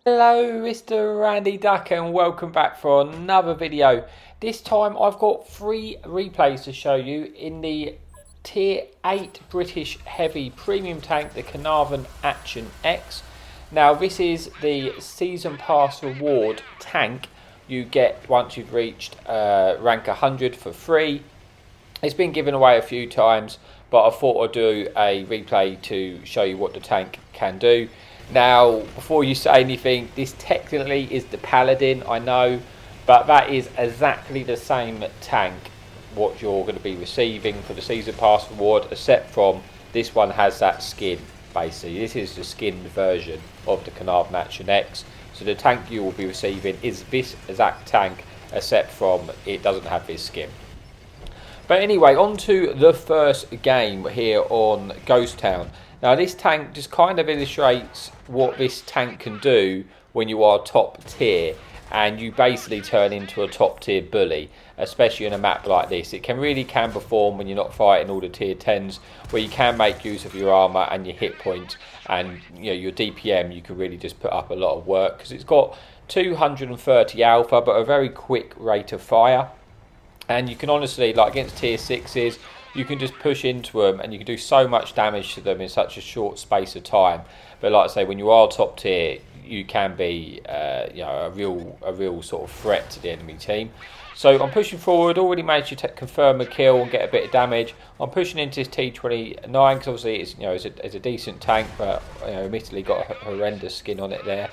Hello, Mr. Randy Duck, and welcome back for another video. This time I've got 3 replays to show you in the Tier 8 British Heavy Premium Tank, the Caernarvon Action X. Now this is the Season Pass reward tank you get once you've reached rank 100 for free. It's been given away a few times, but I thought I'd do a replay to show you what the tank can do. Now, before you say anything, this technically is the Paladin, I know, but that is exactly the same tank what you're going to be receiving for the Season Pass reward, except from this one has that skin, basically. This is the skinned version of the Caernarvon Action X. So the tank you will be receiving is this exact tank, except from it doesn't have this skin. But anyway, on to the first game here on Ghost Town. Now this tank just kind of illustrates what this tank can do when you are top tier and you basically turn into a top tier bully, especially in a map like this. It really can perform when you're not fighting all the tier 10s, where you can make use of your armour and your hit points, and your DPM. You can really just put up a lot of work because it's got 230 alpha but a very quick rate of fire, and you can honestly, like against tier 6s, you can just push into them and you can do so much damage to them in such a short space of time. But like I say, when you are top tier, you can be a real sort of threat to the enemy team. So I'm pushing forward, already managed to confirm a kill and get a bit of damage. I'm pushing into this T29 because obviously it's a decent tank, but admittedly got a horrendous skin on it there.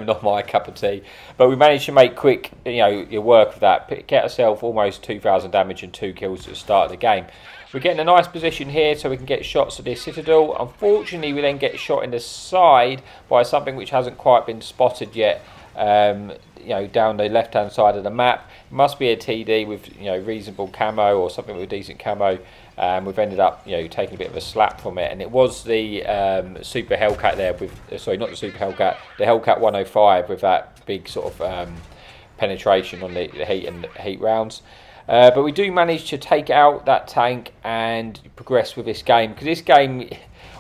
Not my cup of tea. But we managed to make quick your work of that. Get ourselves almost 2,000 damage and 2 kills at the start of the game. We're getting a nice position here so we can get shots at this citadel. Unfortunately, we then get shot in the side by something which hasn't quite been spotted yet. Down the left hand side of the map. It must be a TD with reasonable camo or something with decent camo. We've ended up taking a bit of a slap from it, and it was the Super Hellcat there with not the Super Hellcat, the Hellcat 105 with that big sort of penetration on the heat rounds. But we do manage to take out that tank and progress with this game, because this game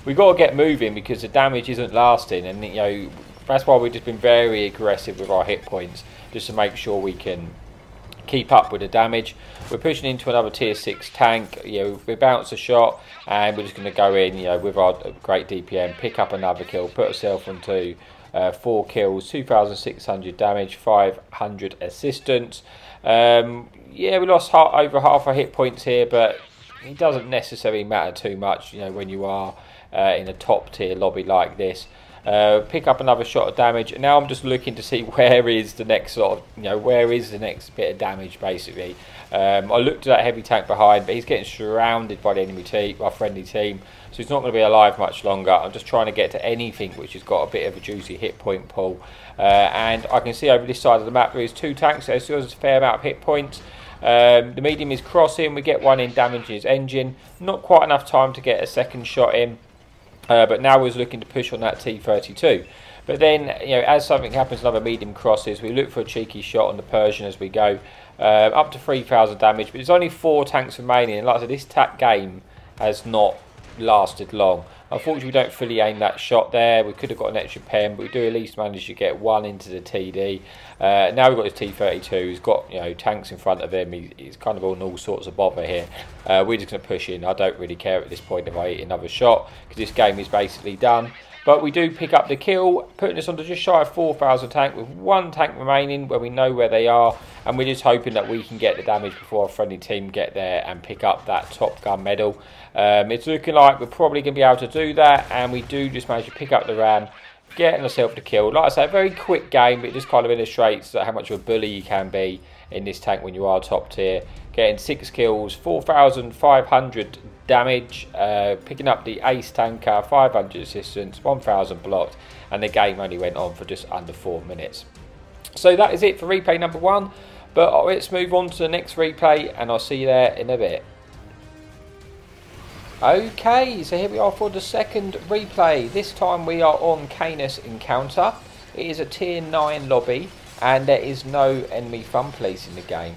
we've got to get moving because the damage isn't lasting, and that's why we've just been very aggressive with our hit points, just to make sure we can keep up with the damage. We're pushing into another tier 6 tank. We bounce a shot and we're just going to go in with our great DPM, pick up another kill, put ourselves onto 4 kills, 2,600 damage, 500 assistance. We lost over half our hit points here, but it doesn't necessarily matter too much when you are in a top tier lobby like this. Pick up another shot of damage, and now I'm just looking to see where is the next where is the next bit of damage basically. I looked at that heavy tank behind, but he's getting surrounded by the enemy team, our friendly team, so he's not going to be alive much longer. I'm just trying to get to anything which has got a bit of a juicy hit point pool, and I can see over this side of the map there is 2 tanks, so there's a fair amount of hit points. The medium is crossing, we get one in damaging his engine, not quite enough time to get a second shot in. But now we're looking to push on that T32. But then, as something happens, another medium crosses, we look for a cheeky shot on the Persian as we go. Up to 3,000 damage, but there's only 4 tanks remaining. And like I said, this game has not lasted long. Unfortunately, we don't fully aim that shot there. We could have got an extra pen, but we do at least manage to get one into the TD. Now we've got this T32. He's got tanks in front of him. He's kind of on all sorts of bother here. We're just going to push in. I don't really care at this point if I hit another shot, because this game is basically done. But we do pick up the kill, putting us on to just shy of 4,000 tank with 1 tank remaining where we know where they are, and we're just hoping that we can get the damage before our friendly team get there and pick up that Top Gun medal. It's looking like we're probably going to be able to do that, and we do just manage to pick up the ram, getting ourselves the kill. Like I say, a very quick game, but it just kind of illustrates how much of a bully you can be in this tank when you are top tier. Getting 6 kills, 4,500 damage, picking up the ace tanker, 500 assistance, 1,000 blocked, and the game only went on for just under 4 minutes. So that is it for replay number 1, but let's move on to the next replay, and I'll see you there in a bit. Okay, so here we are for the second replay. This time we are on Canis Encounter. It is a tier 9 lobby, and there is no enemy fun police in the game.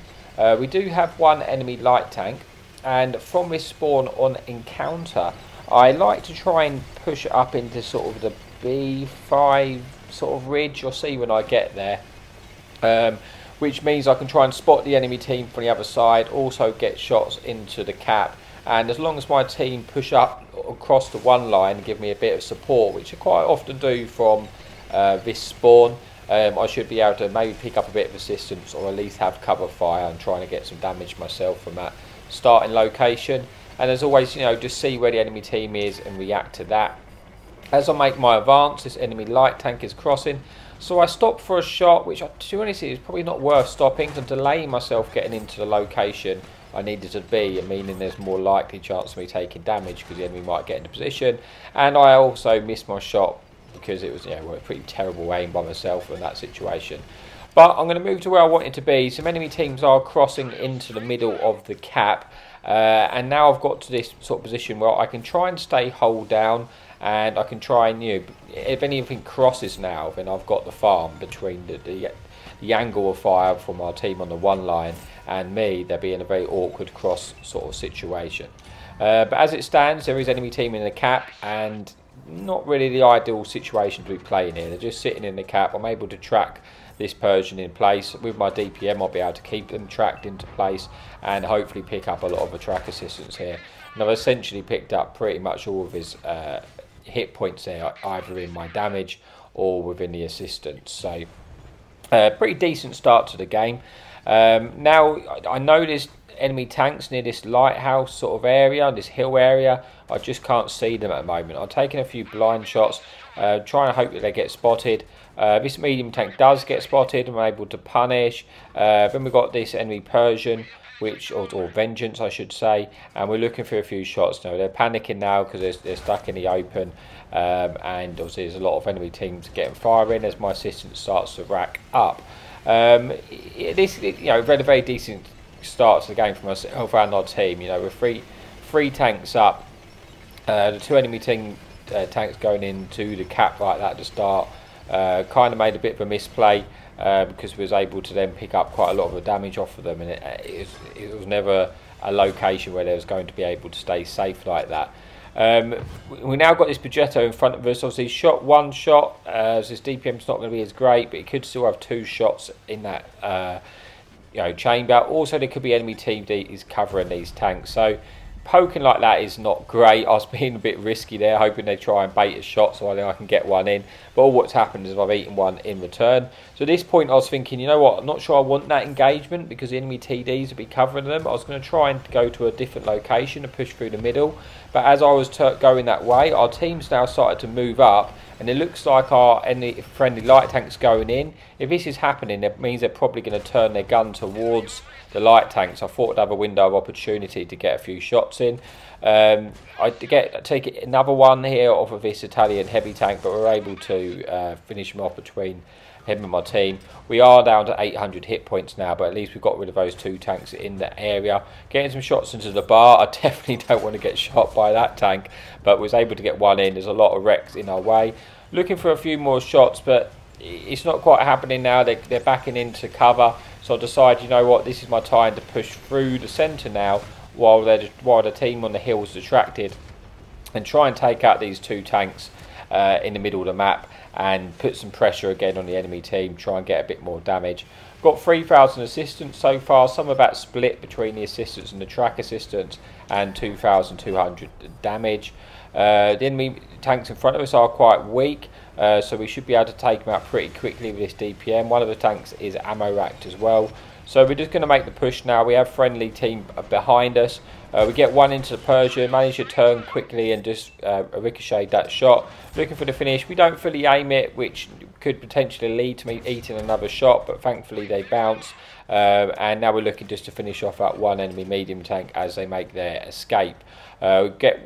We do have 1 enemy light tank, and from this spawn on encounter, I like to try and push it up into sort of the B5 sort of ridge. You'll see when I get there, which means I can try and spot the enemy team from the other side, also get shots into the cap, and as long as my team push up across the one line and give me a bit of support, which I quite often do from this spawn, I should be able to maybe pick up a bit of assistance, or at least have cover fire and trying to get some damage myself from that starting location. And as always, you know, just see where the enemy team is and react to that. As I make my advance, this enemy light tank is crossing, so I stop for a shot, which to be honest is probably not worth stopping, to delay myself getting into the location I needed to be, meaning there's more likely chance of me taking damage because the enemy might get into position. And I also missed my shot because it was, you know, a pretty terrible aim by myself in that situation. But I'm going to move to where I want it to be. Some enemy teams are crossing into the middle of the cap, and now I've got to this sort of position where I can try and stay hold down, and I can try and, you know, if anything crosses now, then I've got the farm between the angle of fire from our team on the one line and me. They'll be in a very awkward cross sort of situation. But as it stands, there is enemy team in the cap, and not really the ideal situation to be playing in. They're just sitting in the cap. I'm able to track this Persian in place. With my DPM, I'll be able to keep them tracked into place and hopefully pick up a lot of the track assistance here. And I've essentially picked up pretty much all of his hit points there, either in my damage or within the assistance. So pretty decent start to the game. Now I know there's enemy tanks near this lighthouse sort of area, this hill area. I just can't see them at the moment. I'm taking a few blind shots, trying to hope that they get spotted. This medium tank does get spotted. I'm able to punish. Then we've got this enemy Persian, which or Vengeance I should say, and we're looking for a few shots now. They're panicking now because they're stuck in the open, and obviously there's a lot of enemy teams getting firing as my assistance starts to rack up. This, you know, very, very decent start to the game for myself and our team. You know, we're three tanks up, the two enemy team tanks going into the cap like that to start. Kind of made a bit of a misplay because we was able to then pick up quite a lot of the damage off of them, and it was never a location where they was going to be able to stay safe like that. We now got this Progetto in front of us. Obviously shot one shot, so his DPM's not going to be as great, but he could still have two shots in that you know, chamber. Also there could be enemy team is covering these tanks, so poking like that is not great. I was being a bit risky there, hoping they try and bait a shot so I can get one in, but all what's happened is I've eaten one in return. So at this point I was thinking, you know what, I'm not sure I want that engagement because the enemy TDs would be covering them. I was going to try and go to a different location and push through the middle, but as I was going that way, our team's now started to move up, and it looks like our friendly light tank's going in. If this is happening, it means they're probably going to turn their gun towards the light tanks. I thought I'd have a window of opportunity to get a few shots in. I take another one here off of this Italian heavy tank, but we're able to finish him off between him and my team. We are down to 800 hit points now, but at least we've got rid of those two tanks in the area. Getting some shots into the bar. I definitely don't want to get shot by that tank, but was able to get one in. There's a lot of wrecks in our way. Looking for a few more shots, but it's not quite happening now. They're backing into cover, so I decided, you know what, this is my time to push through the centre now while the team on the hill is distracted, and try and take out these two tanks in the middle of the map and put some pressure again on the enemy team, try and get a bit more damage. Got 3,000 assistance so far, some of that split between the assistance and the track assistance, and 2,200 damage. The enemy tanks in front of us are quite weak, so we should be able to take them out pretty quickly with this DPM. One of the tanks is ammo racked as well. So we're just going to make the push now. We have friendly team behind us. We get one into the Persian, manage to turn quickly and just ricochet that shot. Looking for the finish. We don't fully aim it, which could potentially lead to me eating another shot, but thankfully they bounce. And now we're looking just to finish off that one enemy medium tank as they make their escape.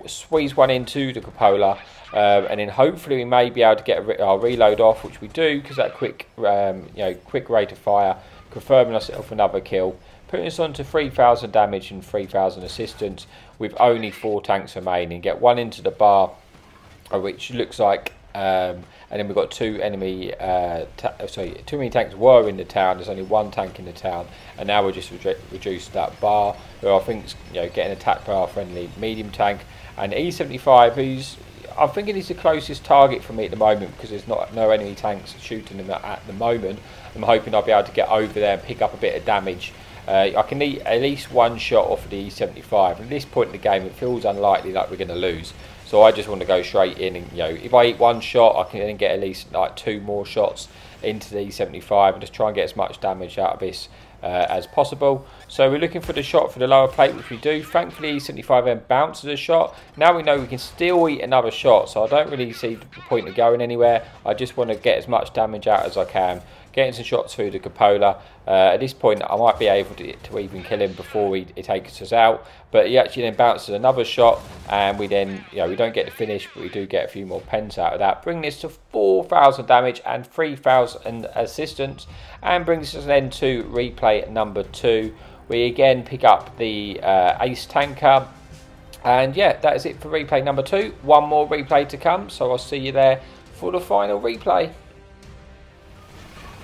Squeeze one into the cupola, and then hopefully we may be able to get our reload off, which we do because that quick rate of fire, confirming ourselves another kill, putting us on to 3,000 damage and 3,000 assistance with only 4 tanks remaining. Get one into the bar, which looks like and then we've got two enemy too many tanks were in the town. There's only one tank in the town, and now we're just reduced that bar, who I think's getting attacked by our friendly medium tank. And E75, who's, I'm thinking he's the closest target for me at the moment, because there's no enemy tanks shooting him at the moment. I'm hoping I'll be able to get over there and pick up a bit of damage. I can need at least one shot off of the E75. At this point in the game, it feels unlikely that we're going to lose. So I just want to go straight in, and if I eat one shot, I can then get at least like 2 more shots into the E75 and just try and get as much damage out of this as possible. So we're looking for the shot for the lower plate, which we do. Thankfully, E75M bounces a shot. Now we know we can still eat another shot, so I don't really see the point of going anywhere. I just want to get as much damage out as I can, getting some shots through the cupola. At this point, I might be able to even kill him before he takes us out. But he actually then bounces another shot, and we then, we don't get the finish, but we do get a few more pens out of that, bringing this to 4,000 damage and 3,000 assistance, and brings us then to replay number 2. We again pick up the ace tanker, and yeah, that is it for replay number 2. One more replay to come, so I'll see you there for the final replay.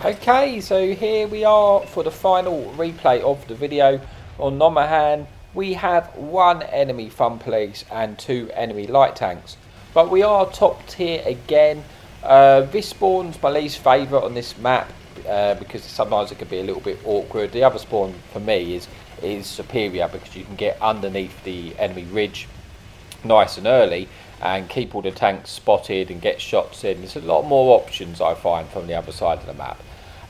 Okay, so here we are for the final replay of the video. On Nomahan, we have 1 enemy fun police and 2 enemy light tanks, but we are top tier again. This spawn's my least favourite on this map, because sometimes it can be a little bit awkward. The other spawn for me is superior, because you can get underneath the enemy ridge nice and early and keep all the tanks spotted and get shots in. There's a lot more options, I find, from the other side of the map.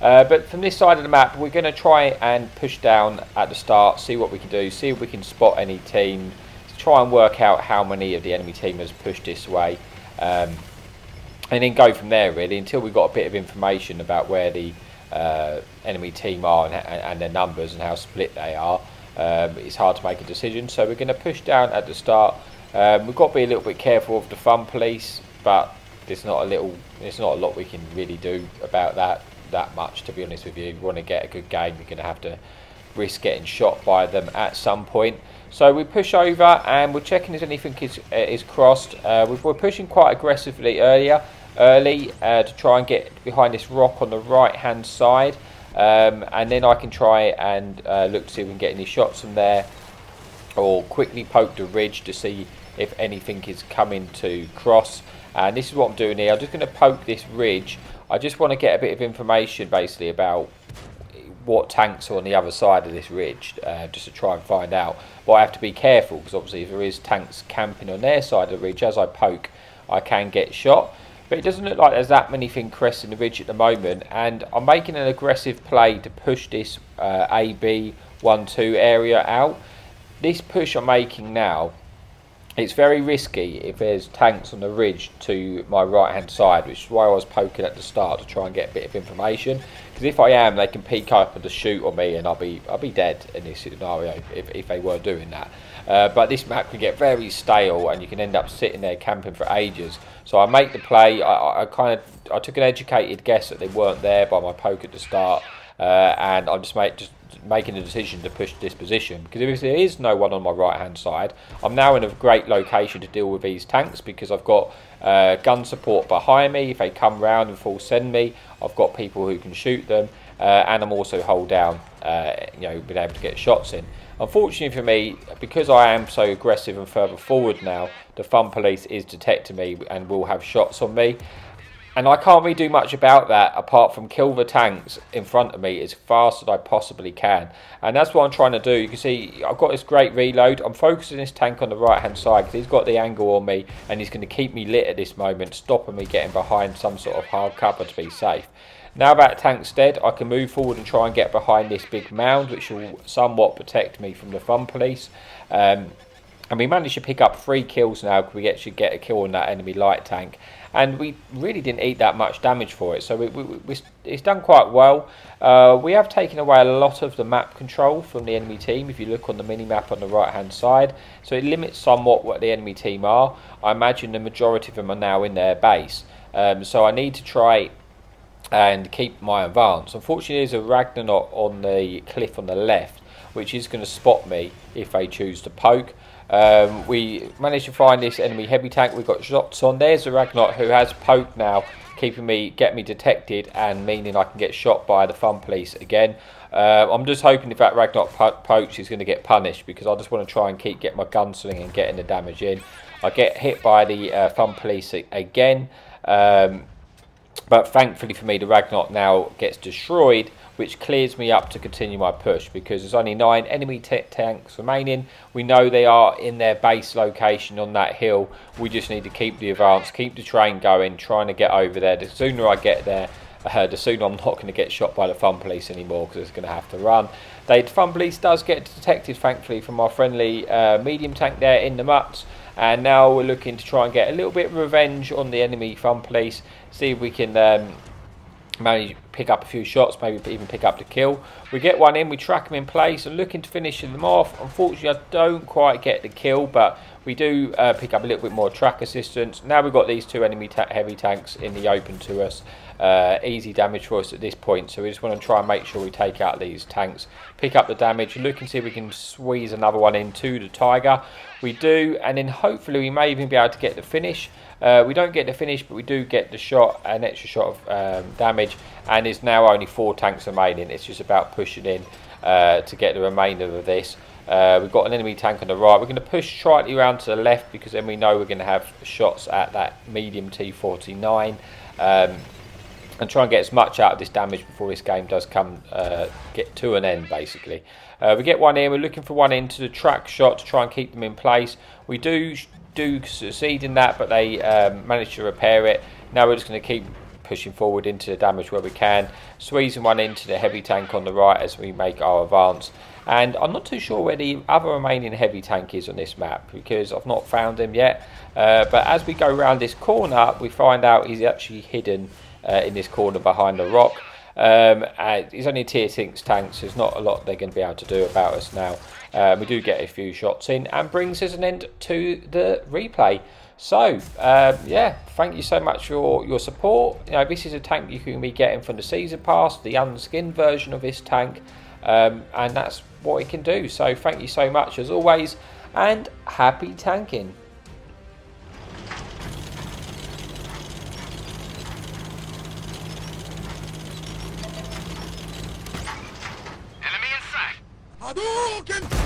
But from this side of the map, we're going to try and push down at the start, see what we can do, see if we can spot any team, try and work out how many of the enemy team has pushed this way, and then go from there, really, until we've got a bit of information about where the enemy team are and their numbers and how split they are. It's hard to make a decision, so we're going to push down at the start. We've got to be a little bit careful of the fun police, but there's not a lot we can really do about that much, to be honest with you. If you want to get a good game, you're going to have to risk getting shot by them at some point. So we push over and we're checking if anything is crossed. We're pushing quite aggressively early to try and get behind this rock on the right hand side, and then I can try and look to see if we can get any shots from there, or quickly poke the ridge to see if anything is coming to cross. And this is what I'm doing here. I'm just going to poke this ridge. I just want to get a bit of information basically about what tanks are on the other side of this ridge, just to try and find out. But I have to be careful, because obviously if there is tanks camping on their side of the ridge, as I poke, I can get shot. But it doesn't look like there's that many things cresting the ridge at the moment, and I'm making an aggressive play to push this AB 1-2 area out. This push I'm making now, it's very risky if there's tanks on the ridge to my right hand side, which is why I was poking at the start, to try and get a bit of information. Because if I am, they can peek up and just shoot on me, and I'll be dead in this scenario if they were doing that. But this map can get very stale, and you can end up sitting there camping for ages. So I make the play. I took an educated guess that they weren't there by my poke at the start, and I'm just making a decision to push this position, because if there is no one on my right hand side, I'm now in a great location to deal with these tanks, because I've got gun support behind me. If they come round and full send me, I've got people who can shoot them, and I'm also hold down, being able to get shots in. Unfortunately for me, because I am so aggressive and further forward now, the fun police is detecting me and will have shots on me. And I can't really do much about that apart from kill the tanks in front of me as fast as I possibly can. And that's what I'm trying to do. You can see I've got this great reload. I'm focusing this tank on the right hand side because he's got the angle on me, and he's going to keep me lit at this moment, stopping me getting behind some sort of hard cover to be safe. Now that tank's dead, I can move forward and try and get behind this big mound, which will somewhat protect me from the fun police. And we managed to pick up 3 kills now, because we actually get a kill on that enemy light tank. And we really didn't eat that much damage for it, so it's done quite well. We have taken away a lot of the map control from the enemy team, if you look on the mini-map on the right-hand side. So it limits somewhat what the enemy team are. I imagine the majority of them are now in their base. So I need to try and keep my advance. Unfortunately, there's a Ragnarok on the cliff on the left. which is going to spot me if they choose to poke. We managed to find this enemy heavy tank. We've got shots on. There's the Ragnarok who has poked now, get me detected, and meaning I can get shot by the fun police again. I'm just hoping if that Ragnarok pokes, he's going to get punished, because I just want to try and get my gunsling and getting the damage in. I get hit by the fun police again, but thankfully for me, the Ragnarok now gets destroyed, which clears me up to continue my push, because there's only 9 enemy tanks remaining. We know they are in their base location on that hill. We just need to keep the advance, keep the train going, trying to get over there. The sooner I get there, the sooner I'm not going to get shot by the fun police anymore, because it's going to have to run. The fun police does get detected, thankfully, from our friendly medium tank there in the mutts. And now we're looking to try and get a little bit of revenge on the enemy fun police. See if we can manage to pick up a few shots, maybe even pick up the kill. We get one in, we track them in place and looking to finish them off. Unfortunately, I don't quite get the kill, but we do pick up a little bit more track assistance. Now we've got these 2 enemy heavy tanks in the open to us. Easy damage for us at this point, so we just want to try and make sure we take out these tanks, pick up the damage, look and see if we can squeeze another one into the Tiger. We do, and then hopefully we may even be able to get the finish. We don't get the finish, but we do get the shot, an extra shot of damage, and there's now only 4 tanks remaining. It's just about pushing in to get the remainder of this. We've got an enemy tank on the right. We're going to push slightly around to the left, because then we know we're going to have shots at that medium T49, and try and get as much out of this damage before this game does come get to an end, basically. We get one in. We're looking for one into the track shot to try and keep them in place. We do succeed in that, but they manage to repair it. Now we're just going to keep pushing forward into the damage where we can, squeezing one into the heavy tank on the right as we make our advance. And I'm not too sure where the other remaining heavy tank is on this map, because I've not found him yet. But as we go around this corner, we find out he's actually hidden in this corner behind the rock. He's only tier 6 tanks, so there's not a lot they're going to be able to do about us now. We do get a few shots in, and brings us an end to the replay. So yeah, thank you so much for your support. You know, this is a tank you can be getting from the season pass, the unskinned version of this tank, and that's what it can do. So thank you so much as always, and happy tanking. Hadouken!